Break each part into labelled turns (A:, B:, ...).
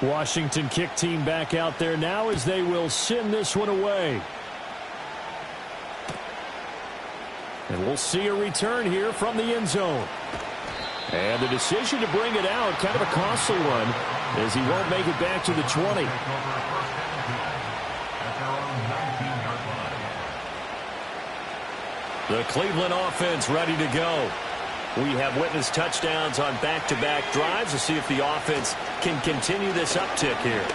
A: Washington kick team back out there now as they will send this one away. And we'll see a return here from the end zone. And the decision to bring it out, kind of a costly one, as he won't make it back to the 20. The Cleveland offense ready to go. We have witnessed touchdowns on back-to-back drives. To see if the offense can continue this uptick here.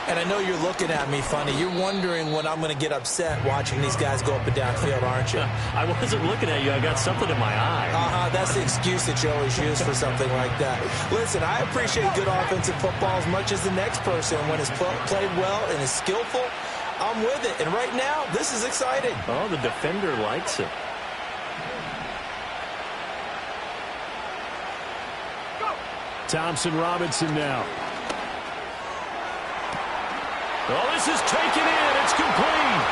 B: And I know you're looking at me funny. You're wondering when I'm going to get upset watching these guys go up and down field, aren't you?
A: I wasn't looking at you. I got something in my eye.
B: That's the excuse that you always use for something like that. Listen, I appreciate good offensive football as much as the next person. When it's played well and is skillful, I'm with it. And right now, this is exciting.
A: Oh, the defender likes it. Thompson Robinson now. Oh, this is taken in. It's complete.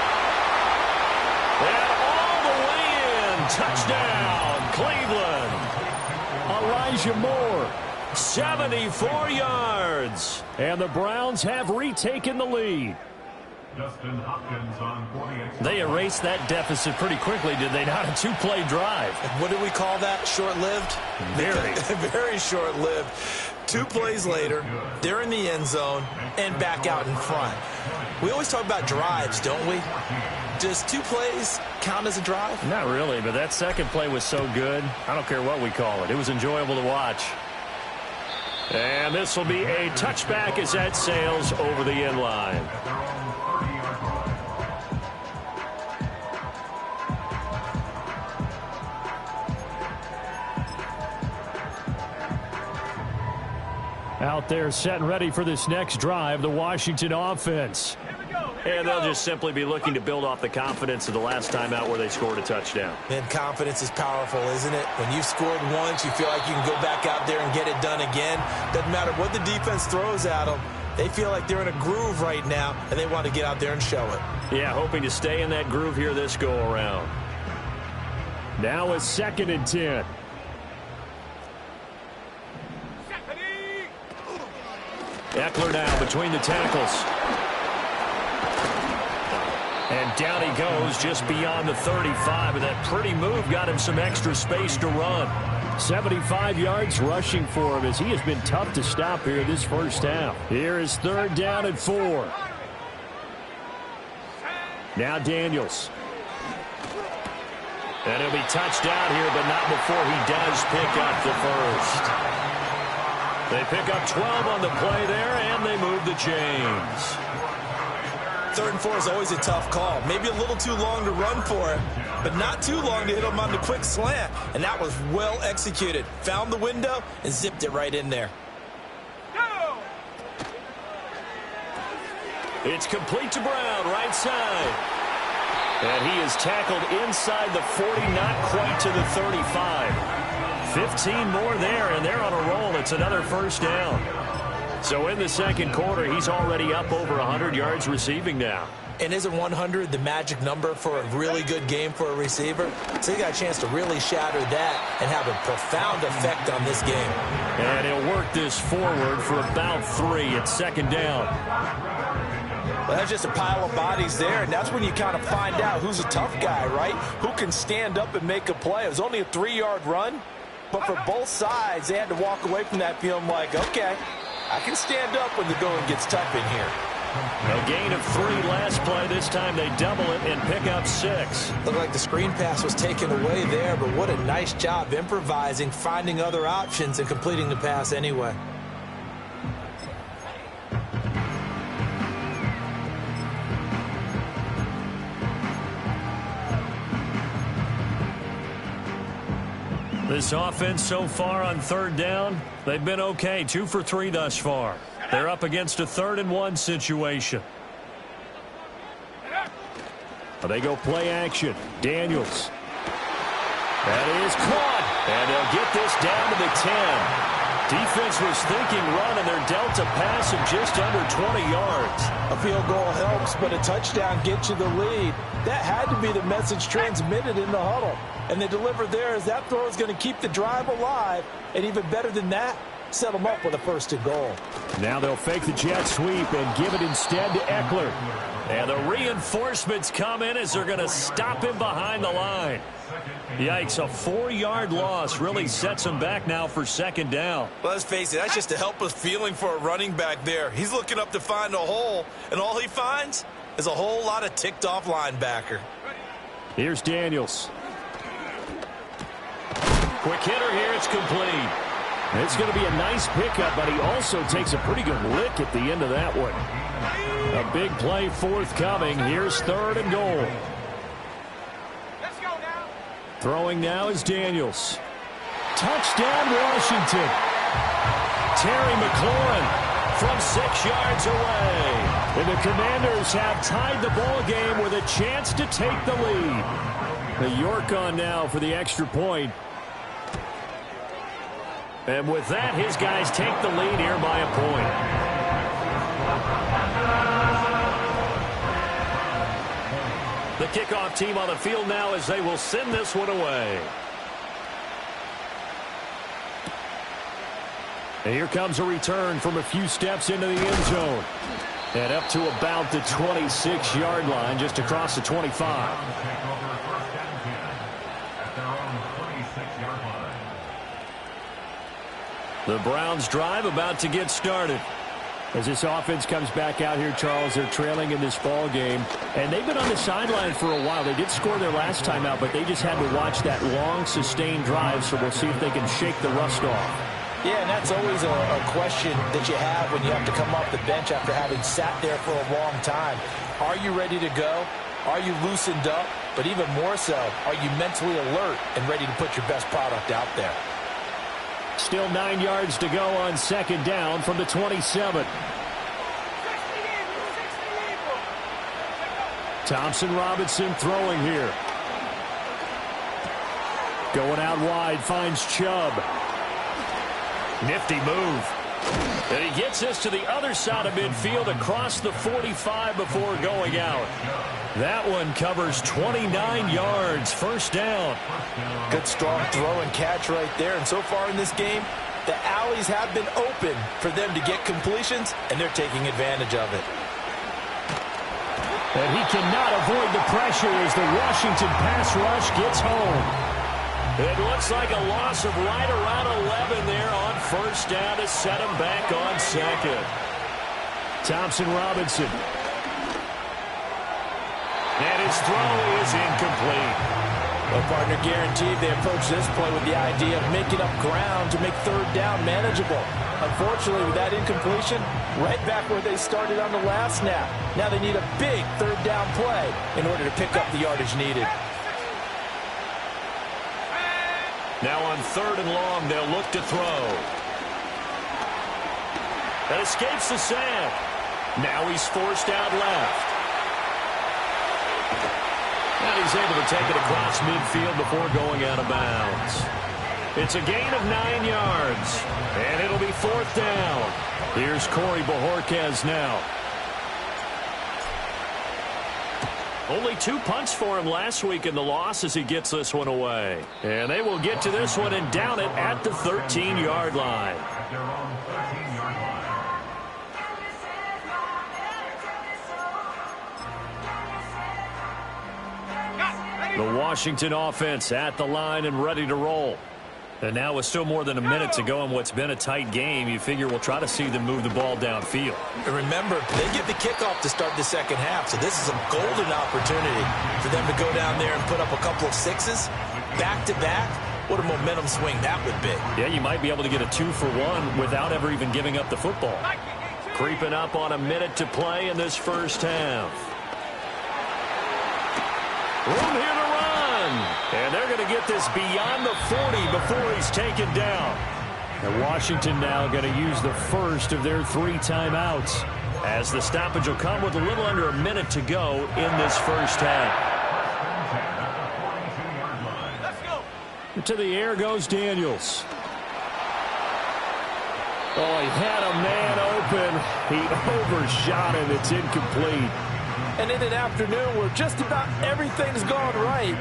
A: And all the way in. Touchdown, Cleveland. Elijah Moore, 74 yards. And the Browns have retaken the lead. They erased that deficit pretty quickly, did they not? A two-play drive.
B: What do we call that? Short-lived?
A: Very.
B: Very short-lived. 2 plays later, they're in the end zone and back out in front. We always talk about drives, don't we? Does 2 plays count as a drive?
A: Not really, but that second play was so good. I don't care what we call it. It was enjoyable to watch. And this will be a touchback as that sails over the end line. Out there set and ready for this next drive, the Washington offense. And they'll just simply be looking to build off the confidence of the last time out where they scored a touchdown.
B: And confidence is powerful, isn't it? When you've scored once, you feel like you can go back out there and get it done again. Doesn't matter what the defense throws at them. They feel like they're in a groove right now, and they want to get out there and show it.
A: Yeah, hoping to stay in that groove here this go-around. Now it's 2nd and 10. Eckler now between the tackles. And down he goes just beyond the 35. And that pretty move got him some extra space to run. 75 yards rushing for him as he has been tough to stop here this first half. Here is 3rd down and 4. Now Daniels. And he'll be touched out here, but not before he does pick up the first. They pick up 12 on the play there, and they move the chains.
B: 3rd and 4 is always a tough call. Maybe a little too long to run for it, but not too long to hit him on the quick slant. And that was well executed. Found the window and zipped it right in there.
A: It's complete to Brown, right side. And he is tackled inside the 40, not quite to the 35. 15 more there, and they're on a roll. It's another first down. So in the second quarter, he's already up over 100 yards receiving now.
B: And isn't 100 the magic number for a really good game for a receiver? So he got a chance to really shatter that and have a profound effect on this game.
A: And he'll work this forward for about 3. It's 2nd down.
B: Well, that's just a pile of bodies there, and that's when you kind of find out who's a tough guy, right? Who can stand up and make a play. It was only a 3-yard run, but for both sides, they had to walk away from that feeling like, okay, I can stand up when the going gets tough in here.
A: A gain of 3 last play. This time they double it and pick up 6.
B: Looked like the screen pass was taken away there, but what a nice job improvising, finding other options, and completing the pass anyway.
A: This offense so far on 3rd down, they've been okay. 2 for 3 thus far. They're up against a 3rd and 1 situation. They go play action. Daniels. That is caught. And they'll get this down to the 10. Defense was thinking run, and they're dealt a pass of just under 20 yards.
B: A field goal helps, but a touchdown gets you the lead. That had to be the message transmitted in the huddle. And they delivered there as that throw is going to keep the drive alive. And even better than that, set them up with a 1st and goal.
A: Now they'll fake the jet sweep and give it instead to Eckler. And the reinforcements come in as they're going to stop him behind the line. Yikes, a 4-yard loss really sets him back now for 2nd down.
B: Well, let's face it, that's just a helpless feeling for a running back there. He's looking up to find a hole, and all he finds is a whole lot of ticked-off linebacker.
A: Here's Daniels. Quick hitter here, it's complete. It's going to be a nice pickup, but he also takes a pretty good lick at the end of that one. A big play forthcoming. Here's 3rd and goal. Throwing now is Daniels. Touchdown, Washington. Terry McLaurin from 6 yards away. And the Commanders have tied the ball game with a chance to take the lead. The York on now for the extra point. And with that, his guys take the lead here by a point. The kickoff team on the field now as they will send this one away. And here comes a return from a few steps into the end zone. And up to about the 26-yard line, just across the 25. The Browns drive about to get started. As this offense comes back out here, Charles, they're trailing in this ball game. And they've been on the sideline for a while. They did score their last time out, but they just had to watch that long, sustained drive, so we'll see if they can shake the rust off.
B: Yeah, and that's always a question that you have when you have to come off the bench after having sat there for a long time. Are you ready to go? Are you loosened up? But even more so, are you mentally alert and ready to put your best product out there?
A: Still 9 yards to go on 2nd down from the 27. Thompson Robinson throwing here. Going out wide, finds Chubb. Nifty move. And he gets this to the other side of midfield across the 45 before going out. That one covers 29 yards, 1st down.
B: Good strong throw and catch right there. And so far in this game, the alleys have been open for them to get completions, and they're taking advantage of it.
A: And he cannot avoid the pressure as the Washington pass rush gets home. It looks like a loss of right around 11 there on 1st down to set him back on 2nd. Thompson Robinson. And his throw is incomplete.
B: Well, partner, guaranteed they approach this play with the idea of making up ground to make 3rd down manageable. Unfortunately, with that incompletion, right back where they started on the last snap. Now they need a big 3rd down play in order to pick up the yardage needed.
A: Now on 3rd and long, they'll look to throw. That escapes the sack. Now he's forced out left. And he's able to take it across midfield before going out of bounds. It's a gain of 9 yards. And it'll be 4th down. Here's Corey Bojorquez now. Only 2 punts for him last week in the loss as he gets this one away. And they will get to this one and down it at the 13-yard line. The Washington offense at the line and ready to roll. And now with still more than a minute to go in what's been a tight game, you figure we'll try to see them move the ball downfield.
B: And remember, they get the kickoff to start the 2nd half, so this is a golden opportunity for them to go down there and put up a couple of 6s back-to-back. What a momentum swing that would be.
A: Yeah, you might be able to get a 2-for-1 without ever even giving up the football. Creeping up on a minute to play in this 1st half. Room here to run. And they're going to get this beyond the 40 before he's taken down. And Washington now going to use the first of their 3 timeouts, as the stoppage will come with a little under a minute to go in this 1st half. To the air goes Daniels. Oh, he had a man open. He overshot him. It's incomplete.
B: And in an afternoon where just about everything's gone right,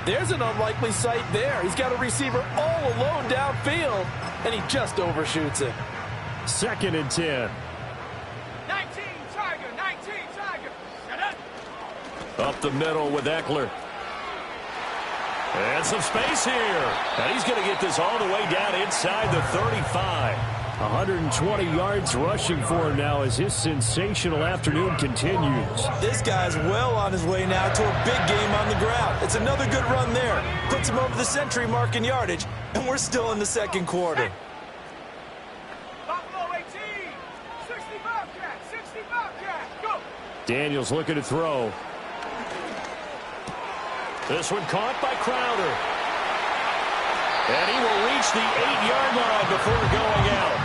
B: There's an unlikely sight there. He's got a receiver all alone downfield, and he just overshoots it.
A: 2nd and 10.
C: 19 Tiger.
A: Up the middle with Eckler. And some space here. And he's going to get this all the way down inside the 35. 120 yards rushing for him now as his sensational afternoon continues.
B: This guy's well on his way now to a big game on the ground. It's another good run there. Puts him over the century mark in yardage, and we're still in the 2nd quarter.
C: Buffalo 18. 60 Bobcat. Go.
A: Daniels looking to throw. This one caught by Crowder. And he will reach the 8-yard line before going out.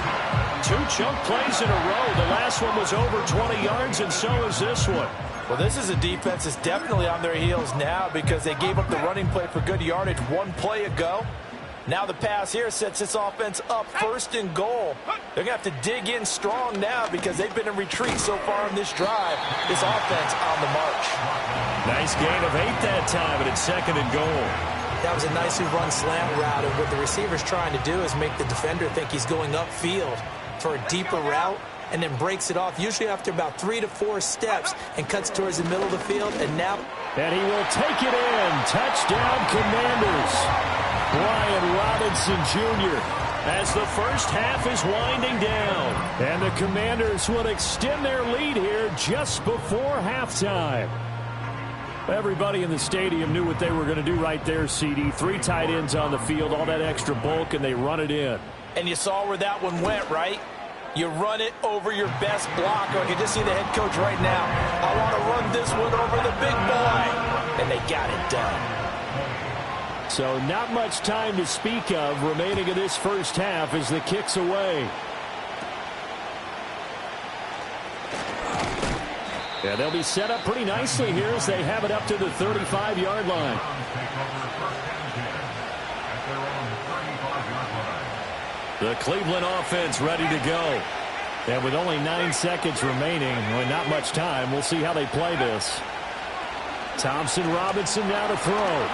A: 2 chunk plays in a row. The last one was over 20 yards, and so is this one.
B: Well, this is a defense that's definitely on their heels now because they gave up the running play for good yardage 1 play ago. Now the pass here sets this offense up 1st and goal. They're going to have to dig in strong now because they've been in retreat so far on this drive. This offense on the march.
A: Nice gain of 8 that time, and it's 2nd and goal.
D: That was a nicely run slant route, and what the receiver's trying to do is make the defender think he's going upfield for a deeper route, and then breaks it off, usually after about 3 to 4 steps, and cuts towards the middle of the field, and now...
A: And he will take it in. Touchdown, Commanders. Brian Robinson Jr. as the first half is winding down. And the Commanders will extend their lead here just before halftime. Everybody in the stadium knew what they were going to do right there, CD. 3 tight ends on the field, all that extra bulk, and they run it in.
B: And you saw where that one went, right? You run it over your best blocker. I can just see the head coach right now. I want to run this one over the big boy. And they got it done.
A: So not much time to speak of remaining in this first half as the kick's away. Yeah, they'll be set up pretty nicely here as they have it up to the 35-yard line. The Cleveland offense ready to go. And with only 9 seconds remaining, well, not much time, we'll see how they play this. Thompson Robinson now to throw.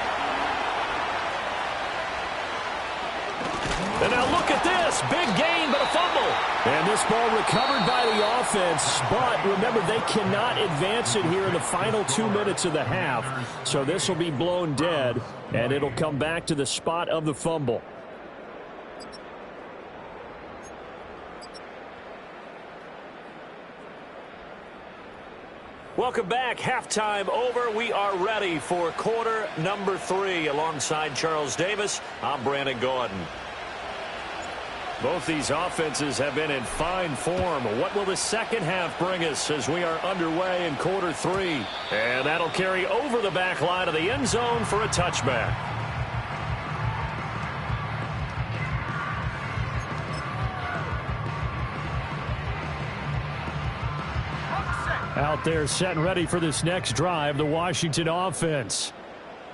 A: And now look at this. Big gain, but a fumble. And this ball recovered by the offense. But remember, they cannot advance it here in the final 2 minutes of the half. So this will be blown dead, and it'll come back to the spot of the fumble. Welcome back. Halftime over. We are ready for quarter number 3. Alongside Charles Davis, I'm Brandon Gordon. Both these offenses have been in fine form. What will the second half bring us as we are underway in quarter 3? And that'll carry over the back line of the end zone for a touchback. Out there set and ready for this next drive, the Washington offense.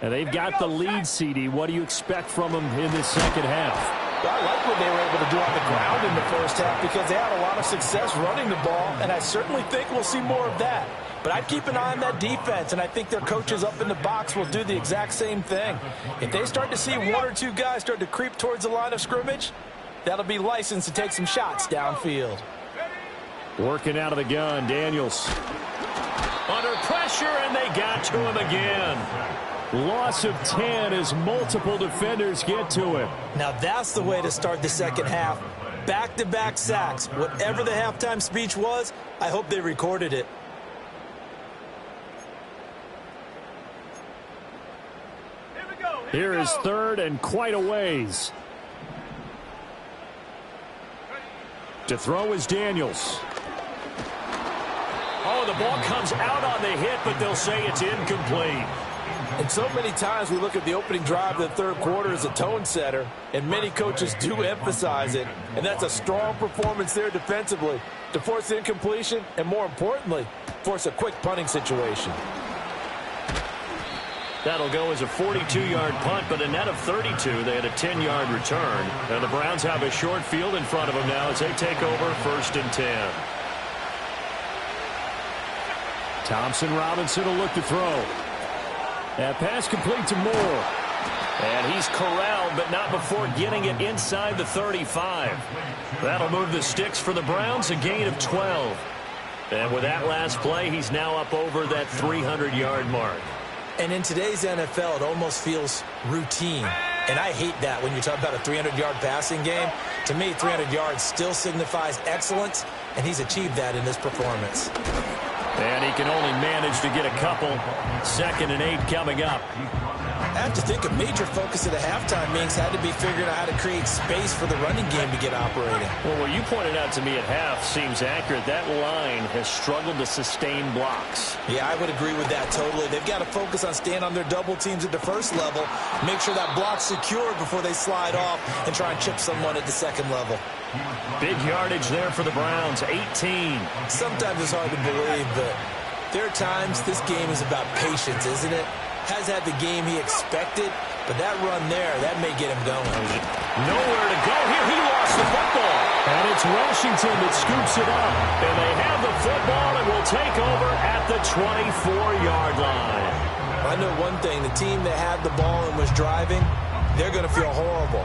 A: And they've got the lead, CD. What do you expect from them in this second half?
B: I like what they were able to do on the ground in the first half because they had a lot of success running the ball, and I certainly think we'll see more of that. But I'd keep an eye on that defense, and I think their coaches up in the box will do the exact same thing. If they start to see 1 or 2 guys start to creep towards the line of scrimmage, that'll be licensed to take some shots downfield.
A: Working out of the gun, Daniels. Under pressure, and they got to him again. Loss of 10 as multiple defenders get to him.
D: Now that's the way to start the second half. Back-to-back sacks. Whatever the halftime speech was, I hope they recorded it.
A: Here is 3rd and quite a ways. To throw is Daniels. Oh, the ball comes out on the hit, but they'll say it's incomplete.
B: And so many times we look at the opening drive of the third quarter as a tone setter, and many coaches do emphasize it. And that's a strong performance there defensively to force incompletion and, more importantly, force a quick punting situation.
A: That'll go as a 42-yard punt, but a net of 32. They had a 10-yard return. And the Browns have a short field in front of them now as they take over 1st and 10. Thompson Robinson will look to throw. That pass complete to Moore. And he's corralled, but not before getting it inside the 35. That'll move the sticks for the Browns, a gain of 12. And with that last play, he's now up over that 300-yard mark.
D: And in today's NFL, it almost feels routine. And I hate that when you talk about a 300-yard passing game. To me, 300 yards still signifies excellence, and he's achieved that in this performance.
A: And he can only manage to get a couple. 2nd and 8 coming up.
D: I have to think a major focus at the halftime means had to be figuring out how to create space for the running game to get operating.
A: Well, what you pointed out to me at half seems accurate. That line has struggled to sustain blocks.
D: Yeah, I would agree with that totally. They've got to focus on staying on their double teams at the first level, make sure that block's secured before they slide off and try and chip someone at the second level.
A: Big yardage there for the Browns, 18.
D: Sometimes it's hard to believe, but there are times this game is about patience, isn't it? Has had the game he expected, but that run there, that may get him going.
A: Nowhere to go here. He lost the football. And it's Washington that scoops it up. And they have the football and will take over at the 24-yard line.
D: I know one thing. The team that had the ball and was driving, they're going to feel horrible.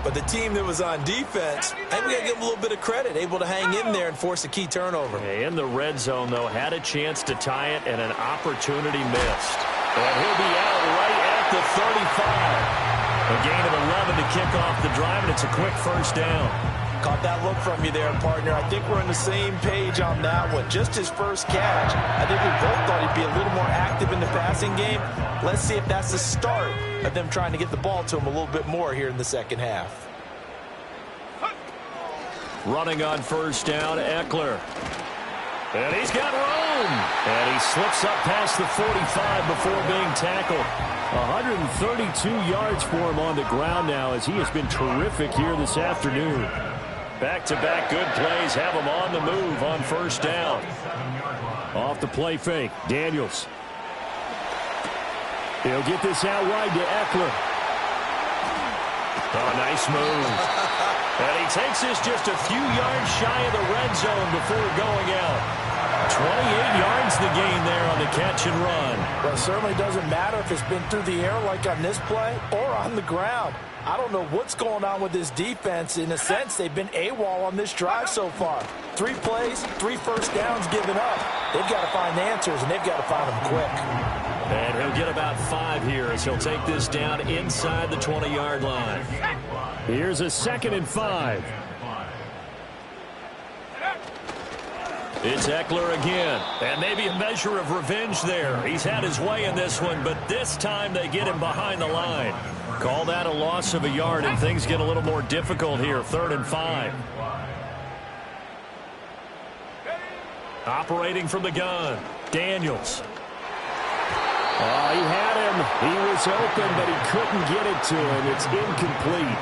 D: But the team that was on defense, I think we got to give them a little bit of credit, able to hang in there and force a key turnover.
A: In the red zone, though, had a chance to tie it and an opportunity missed. And he'll be out right at the 35. A gain of 11 to kick off the drive, and it's a quick first down.
B: Caught that look from you there, partner. I think we're on the same page on that one. Just his first catch. I think we both thought he'd be a little more active in the passing game. Let's see if that's the start of them trying to get the ball to him a little bit more here in the second half.
A: Running on first down, Eckler. And he's got room. And he slips up past the 45 before being tackled. 132 yards for him on the ground now as he has been terrific here this afternoon. Back-to-back good plays have him on the move on first down. Off the play fake, Daniels. He'll get this out wide to Eckler. Oh, nice move. And he takes this just a few yards shy of the red zone before going out. 28 yards the gain there on the catch and run.
B: Well, it certainly doesn't matter if it's been through the air like on this play or on the ground. I don't know what's going on with this defense. In a sense, they've been AWOL on this drive so far. 3 plays, 3 first downs given up. They've got to find answers, and they've got to find them quick.
A: And he'll get about 5 here as he'll take this down inside the 20-yard line. Here's a 2nd and 5. It's Eckler again, and maybe a measure of revenge there. He's had his way in this one, but this time they get him behind the line. Call that a loss of a yard, and things get a little more difficult here. 3rd and 5. Operating from the gun, Daniels. Oh, he had him. He was open, but he couldn't get it to him. It's incomplete.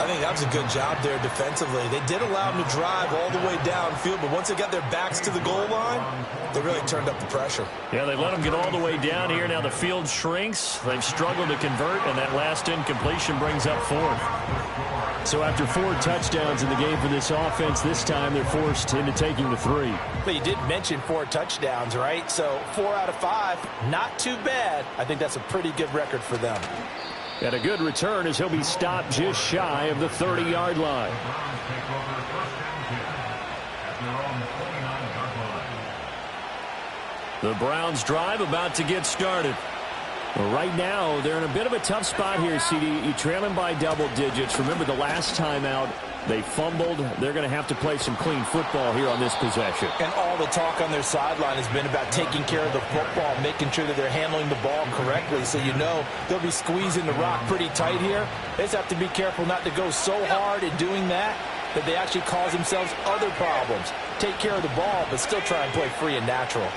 D: I think that was a good job there defensively. They did allow him to drive all the way downfield, but once they got their backs to the goal line, they really turned up the pressure.
A: Yeah, they let him get all the way down here. Now the field shrinks. They've struggled to convert, and that last incompletion brings up 4th. So after 4 touchdowns in the game for this offense, this time they're forced into taking the 3.
B: But you did mention 4 touchdowns, right? So 4 out of 5, not too bad. I think that's a pretty good record for them.
A: And a good return as he'll be stopped just shy of the 30-yard line. The Browns drive about to get started. Well, right now, they're in a bit of a tough spot here, CD. You trail them by double digits. Remember the last time out, they fumbled. They're going to have to play some clean football here on this possession.
B: And all the talk on their sideline has been about taking care of the football, making sure that they're handling the ball correctly. So you know they'll be squeezing the rock pretty tight here. They just have to be careful not to go so hard in doing that they actually cause themselves other problems. Take care of the ball, but still try and play free and natural.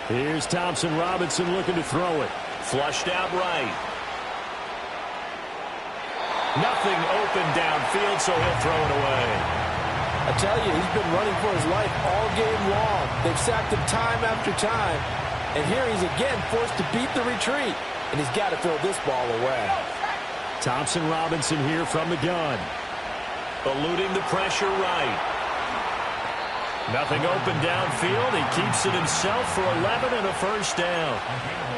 A: Here's Thompson Robinson looking to throw it. Flushed out right. Nothing open downfield, so he'll throw it away.
B: I tell you, he's been running for his life all game long. They've sacked him time after time. And here he's again forced to beat the retreat. And he's got to throw this ball away.
A: Thompson Robinson here from the gun. Eluding the pressure right. Nothing open downfield. He keeps it himself for 11 and a first down.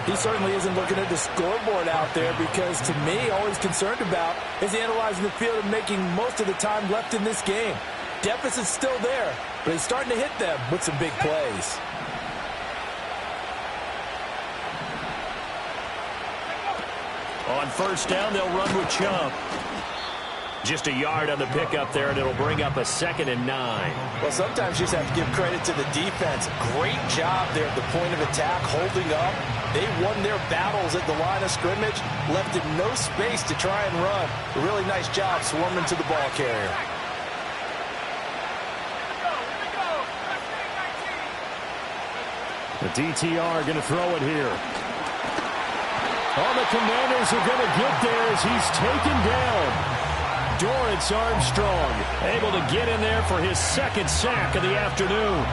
D: He certainly isn't looking at the scoreboard out there because, to me, all he's concerned about is analyzing the field and making most of the time left in this game. Deficit's still there, but he's starting to hit them with some big plays.
A: On first down, they'll run with Chubb. Just a yard on the pickup there, and it'll bring up a 2nd and 9.
B: Well, sometimes you just have to give credit to the defense. Great job there at the point of attack, holding up. They won their battles at the line of scrimmage, left it no space to try and run. A really nice job swarming to the ball carrier.
A: The DTR going to throw it here. Oh, the Commanders are going to get there as he's taken down. Dorrance Armstrong able to get in there for his 2nd sack of the afternoon.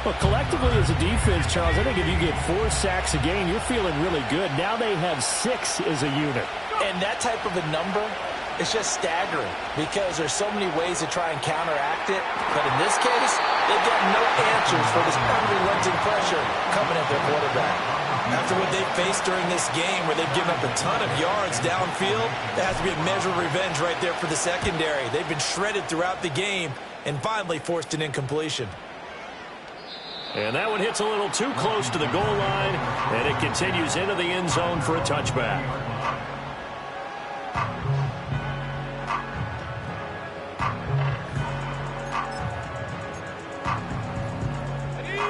A: Well, collectively as a defense, Charles, I think if you get 4 sacks a game, you're feeling really good. Now they have 6 as a unit.
D: And that type of a number is just staggering because there's so many ways to try and counteract it. But in this case, they've got no answers for this unrelenting pressure coming at their quarterback. After what they've faced during this game where they've given up a ton of yards downfield, there has to be a measure of revenge right there for the secondary. They've been shredded throughout the game and finally forced an incompletion.
A: And that one hits a little too close to the goal line, and it continues into the end zone for a touchback.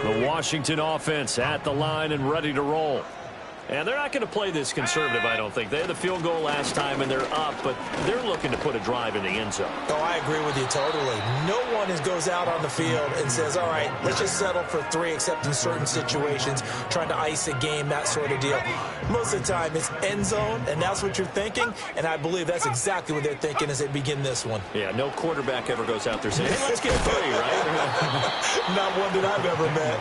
A: The Washington offense at the line and ready to roll. And they're not going to play this conservative, I don't think. They had the field goal last time, and they're up, but they're looking to put a drive in the end zone.
D: Oh, I agree with you totally. No one goes out on the field and says, all right, let's just settle for 3, except in certain situations, trying to ice a game, that sort of deal. Most of the time, it's end zone, and that's what you're thinking, and I believe that's exactly what they're thinking as they begin this one.
A: Yeah, no quarterback ever goes out there saying, hey, let's get 3, right?
D: Not one that I've ever met.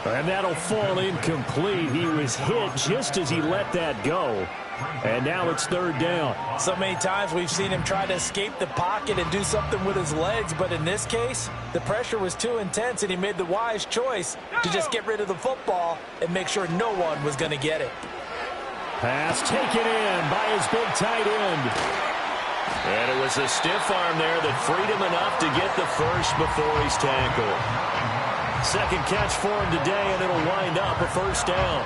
A: And that'll fall incomplete. He was hit just as he let that go. And now it's 3rd down.
D: So many times we've seen him try to escape the pocket and do something with his legs, but in this case, the pressure was too intense, and he made the wise choice to just get rid of the football and make sure no one was going to get it.
A: Pass taken in by his big tight end. And it was a stiff arm there that freed him enough to get the first before he's tackled. 2nd catch for him today, and it'll wind up a first down.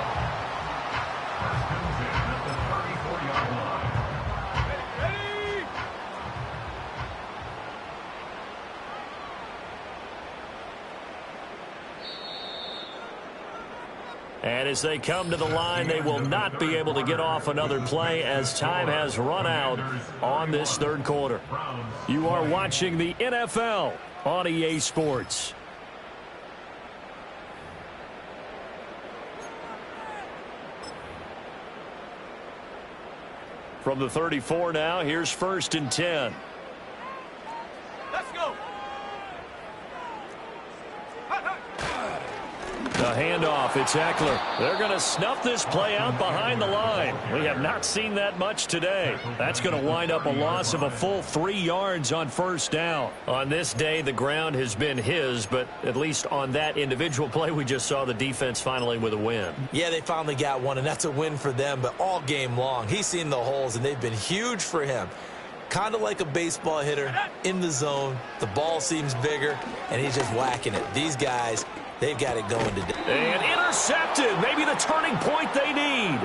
A: And as they come to the line, they will not be able to get off another play as time has run out on this 3rd quarter. You are watching the NFL on EA Sports. From the 34 now, here's 1st and 10.
C: Let's go.
A: The handoff, it's Eckler. They're going to snuff this play out behind the line. We have not seen that much today. That's going to wind up a loss of a full 3 yards on 1st down. On this day, the ground has been his, but at least on that individual play, we just saw the defense finally with a win.
D: Yeah, they finally got one, and that's a win for them, but all game long, he's seen the holes, and they've been huge for him. Kind of like a baseball hitter in the zone. The ball seems bigger, and he's just whacking it. These guys, they've got it going today.
A: And intercepted. Maybe the turning point they need.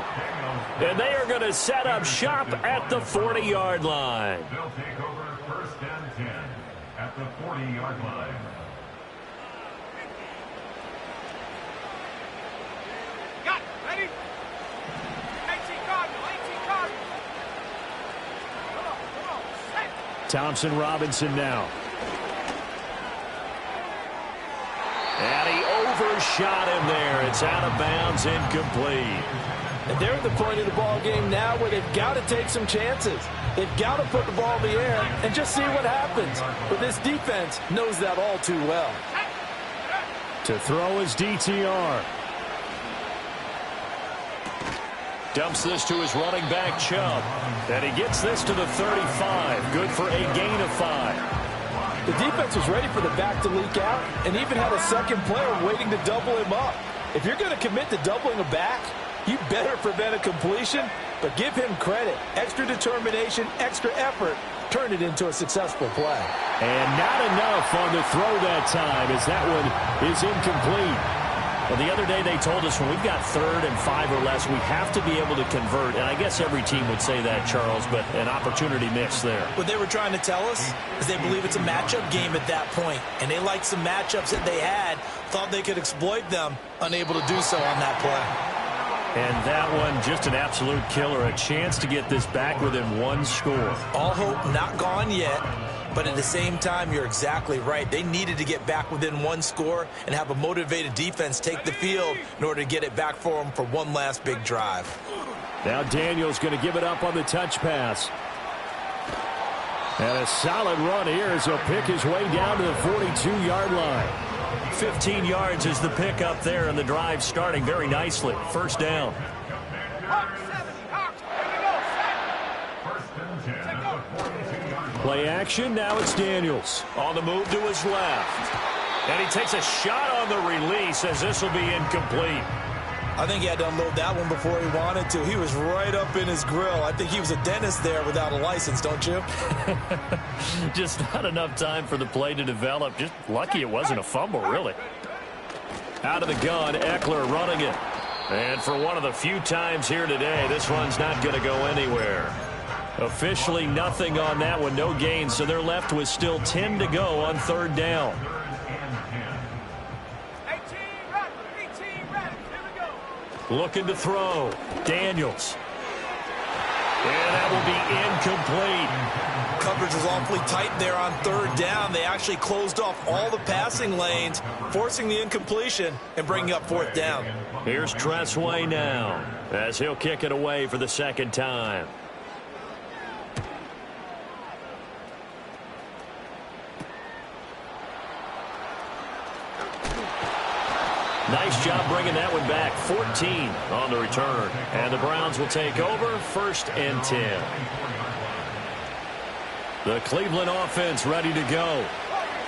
A: And they are going to set up shop at the 40-yard line.
E: They'll take over 1st and 10 at the 40-yard line.
C: Got it. Ready? 18 Cardinal. 18 Cardinal. Come on. Set.
A: Thompson Robinson now. And he overshot him there. It's out of bounds, incomplete.
D: And they're at the point of the ball game now where they've got to take some chances. They've got to put the ball in the air and just see what happens. But this defense knows that all too well.
A: To throw is DTR. Dumps this to his running back, Chubb. And he gets this to the 35. Good for a gain of 5.
B: The defense was ready for the back to leak out and even had a second player waiting to double him up. If you're going to commit to doubling a back, you better prevent a completion, but give him credit. Extra determination, extra effort turned it into a successful play.
A: And not enough on the throw that time as that one is incomplete. Well, the other day they told us when we've got 3rd and 5 or less, we have to be able to convert. And I guess every team would say that, Charles, but an opportunity missed there.
D: What they were trying to tell us is they believe it's a matchup game at that point. And they liked some matchups that they had, thought they could exploit them, unable to do so on that play.
A: And that one, just an absolute killer. A chance to get this back within 1 score.
D: All hope not gone yet. But at the same time, you're exactly right. They needed to get back within 1 score and have a motivated defense take the field in order to get it back for them for one last big drive.
A: Now Daniels going to give it up on the touch pass. And a solid run here as he'll pick his way down to the 42-yard line. 15 yards is the pickup there, and the drive starting very nicely. First down. Play action, now it's Daniels. On the move to his left. And he takes a shot on the release as this will be incomplete.
D: I think he had to unload that one before he wanted to. He was right up in his grill. I think he was a dentist there without a license, don't you?
A: Just not enough time for the play to develop. Just lucky it wasn't a fumble, really. Out of the gun, Eckler running it. And for one of the few times here today, this one's not going to go anywhere. Officially nothing on that one, no gain, so they're left with still 10 to go on 3rd down.
C: 18 run, here we go.
A: Looking to throw. Daniels. And that will be incomplete.
D: Coverage was awfully tight there on 3rd down. They actually closed off all the passing lanes, forcing the incompletion and bringing up 4th down.
A: Here's Tressway now as he'll kick it away for the 2nd time. Nice job bringing that one back. 14 on the return. And the Browns will take over 1st and 10. The Cleveland offense ready to go.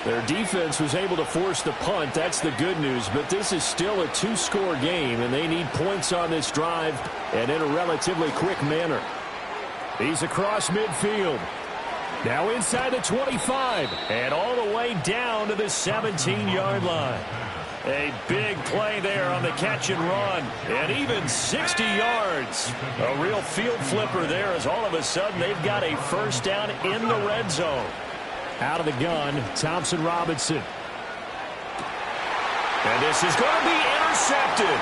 A: Their defense was able to force the punt. That's the good news. But this is still a 2-score game, and they need points on this drive and in a relatively quick manner. He's across midfield. Now inside the 25 and all the way down to the 17-yard line. A big play there on the catch and run, and even 60 yards. A real field flipper there as all of a sudden they've got a 1st down in the red zone. Out of the gun, Thompson Robinson. And this is going to be intercepted.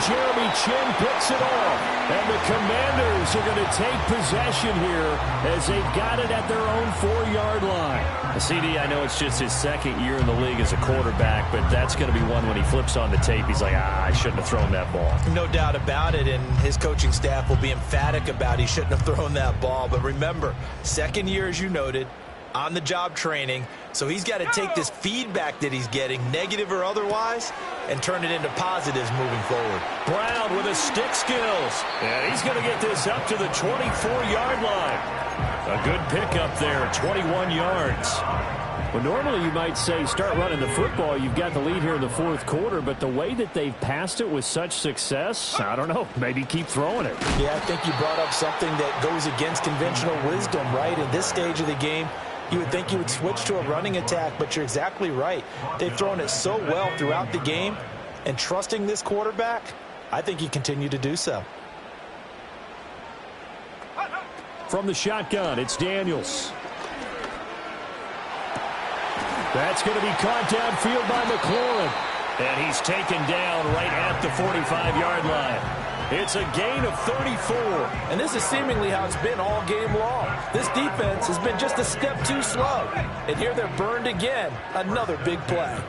A: Jeremy Chin picks it off. And the Commanders are going to take possession here as they've got it at their own 4-yard line. CD, I know it's just his 2nd year in the league as a quarterback, but that's going to be one when he flips on the tape. He's like, I shouldn't have thrown that ball.
D: No doubt about it, and his coaching staff will be emphatic about he shouldn't have thrown that ball. But remember, 2nd year, as you noted, on-the-job training, so he's got to take this feedback that he's getting, negative or otherwise, and turn it into positives moving forward.
A: Brown with his stick skills, and he's going to get this up to the 24-yard line. A good pickup there, 21 yards. Well, normally you might say start running the football. You've got the lead here in the 4th quarter, but the way that they've passed it with such success, I don't know, maybe keep throwing it.
D: Yeah, I think you brought up something that goes against conventional wisdom, right? In this stage of the game, you would think you would switch to a running attack, but you're exactly right. They've thrown it so well throughout the game, and trusting this quarterback, I think he continued to do so.
A: From the shotgun, it's Daniels. That's going to be caught downfield by McLaurin. And he's taken down right at the 45-yard line. It's a gain of 34.
B: And this is seemingly how it's been all game long. This defense has been just a step too slow. And here they're burned again. Another big play.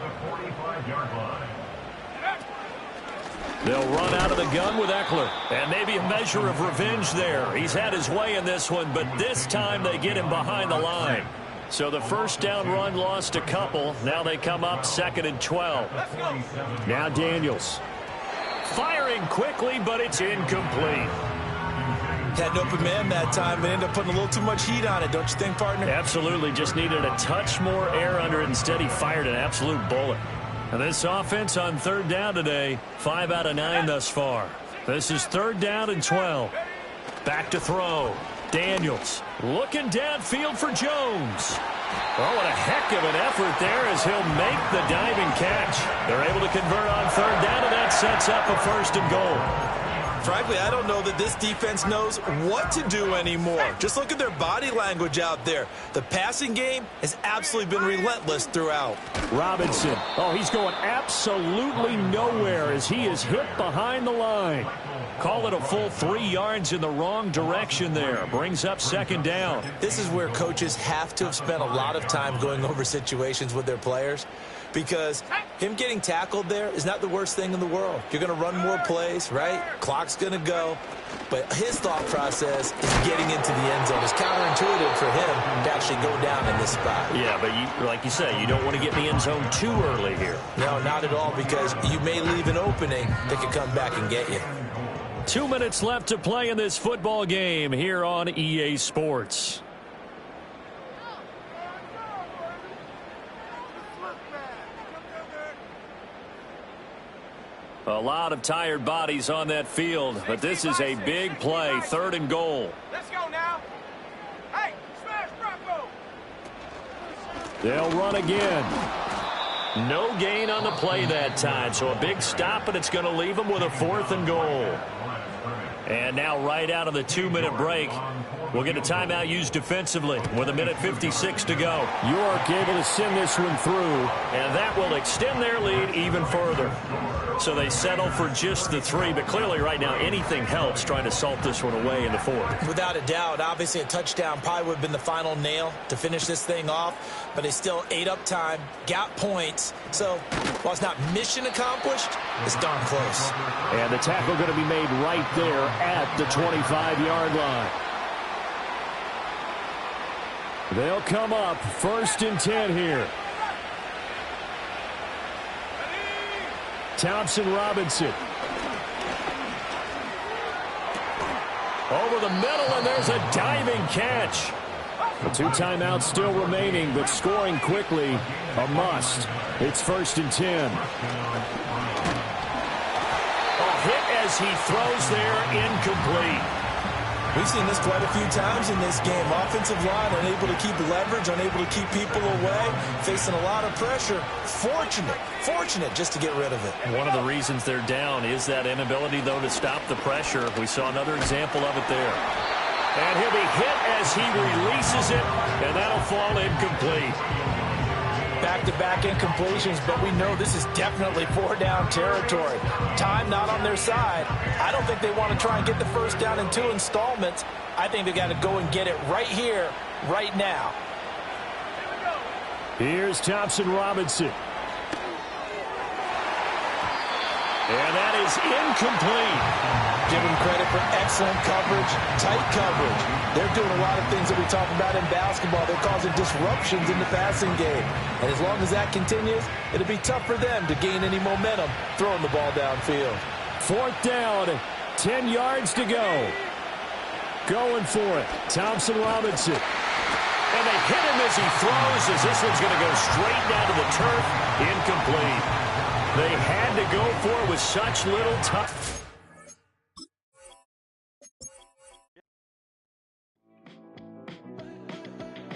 A: They'll run out of the gun with Eckler. And maybe a measure of revenge there. He's had his way in this one, but this time they get him behind the line. So the 1st down run lost a couple. Now they come up 2nd and 12. Now Daniels. Firing quickly, but it's incomplete.
D: Had an open man that time, but ended up putting a little too much heat on it, don't you think, partner?
A: Absolutely. Just needed a touch more air under it. Instead, he fired an absolute bullet. And this offense on third down today, 5 out of 9 thus far. This is 3rd down and 12. Back to throw. Daniels looking downfield for Jones. Oh, what a heck of an effort there as he'll make the diving catch. They're able to convert on 3rd down, and that sets up a 1st and goal.
D: Frankly, I don't know that this defense knows what to do anymore. Just look at their body language out there. The passing game has absolutely been relentless throughout.
A: Robinson. Oh, he's going absolutely nowhere as he is hit behind the line. Call it a full 3 yards in the wrong direction there. Brings up 2nd down.
D: This is where coaches have to have spent a lot of time going over situations with their players, because him getting tackled there is not the worst thing in the world. You're going to run more plays, right? Clock's going to go. But his thought process is getting into the end zone. It's counterintuitive for him to actually go down in this spot.
A: Yeah, but like you say, you don't want to get in the end zone too early here.
D: No, not at all, because you may leave an opening that could come back and get you.
A: 2 minutes left to play in this football game here on EA Sports. A lot of tired bodies on that field, but this is a big play, 3rd and goal.
C: Let's go now. Hey, smash Bronco.
A: They'll run again. No gain on the play that time, so a big stop, and it's going to leave them with a 4th and goal. And now right out of the 2-minute break, we'll get a timeout used defensively with 1:56 to go. York able to send this one through, and that will extend their lead even further. So they settle for just the 3, but clearly right now anything helps trying to salt this one away in the 4th.
D: Without a doubt, obviously a touchdown probably would have been the final nail to finish this thing off, but they still ate up time, got points. So while it's not mission accomplished, it's darn close.
A: And the tackle going to be made right there at the 25-yard line. They'll come up 1st and 10 here. Thompson Robinson. Over the middle, and there's a diving catch. The 2 timeouts still remaining, but scoring quickly, a must. It's 1st and 10. A hit as he throws there, incomplete.
D: We've seen this quite a few times in this game. Offensive line unable to keep leverage, unable to keep people away, facing a lot of pressure. Fortunate just to get rid of it.
A: One of the reasons they're down is that inability, though, to stop the pressure. We saw another example of it there. And he'll be hit as he releases it, and that'll fall incomplete.
D: Back-to-back incompletions, but we know this is definitely 4-down territory. Time not on their side. I don't think they want to try and get the 1st down in 2 installments. I think they got to go and get it right here, right now.
A: Here's Thompson Robinson. And that is incomplete.
D: Give them credit for excellent coverage, tight coverage. They're doing a lot of things that we talk about in basketball. They're causing disruptions in the passing game. And as long as that continues, it'll be tough for them to gain any momentum throwing the ball downfield.
A: 4th down, 10 yards to go. Going for it, Thompson Robinson. And they hit him as he throws, as this one's going to go straight down to the turf. Incomplete. They had to go for it with such little time.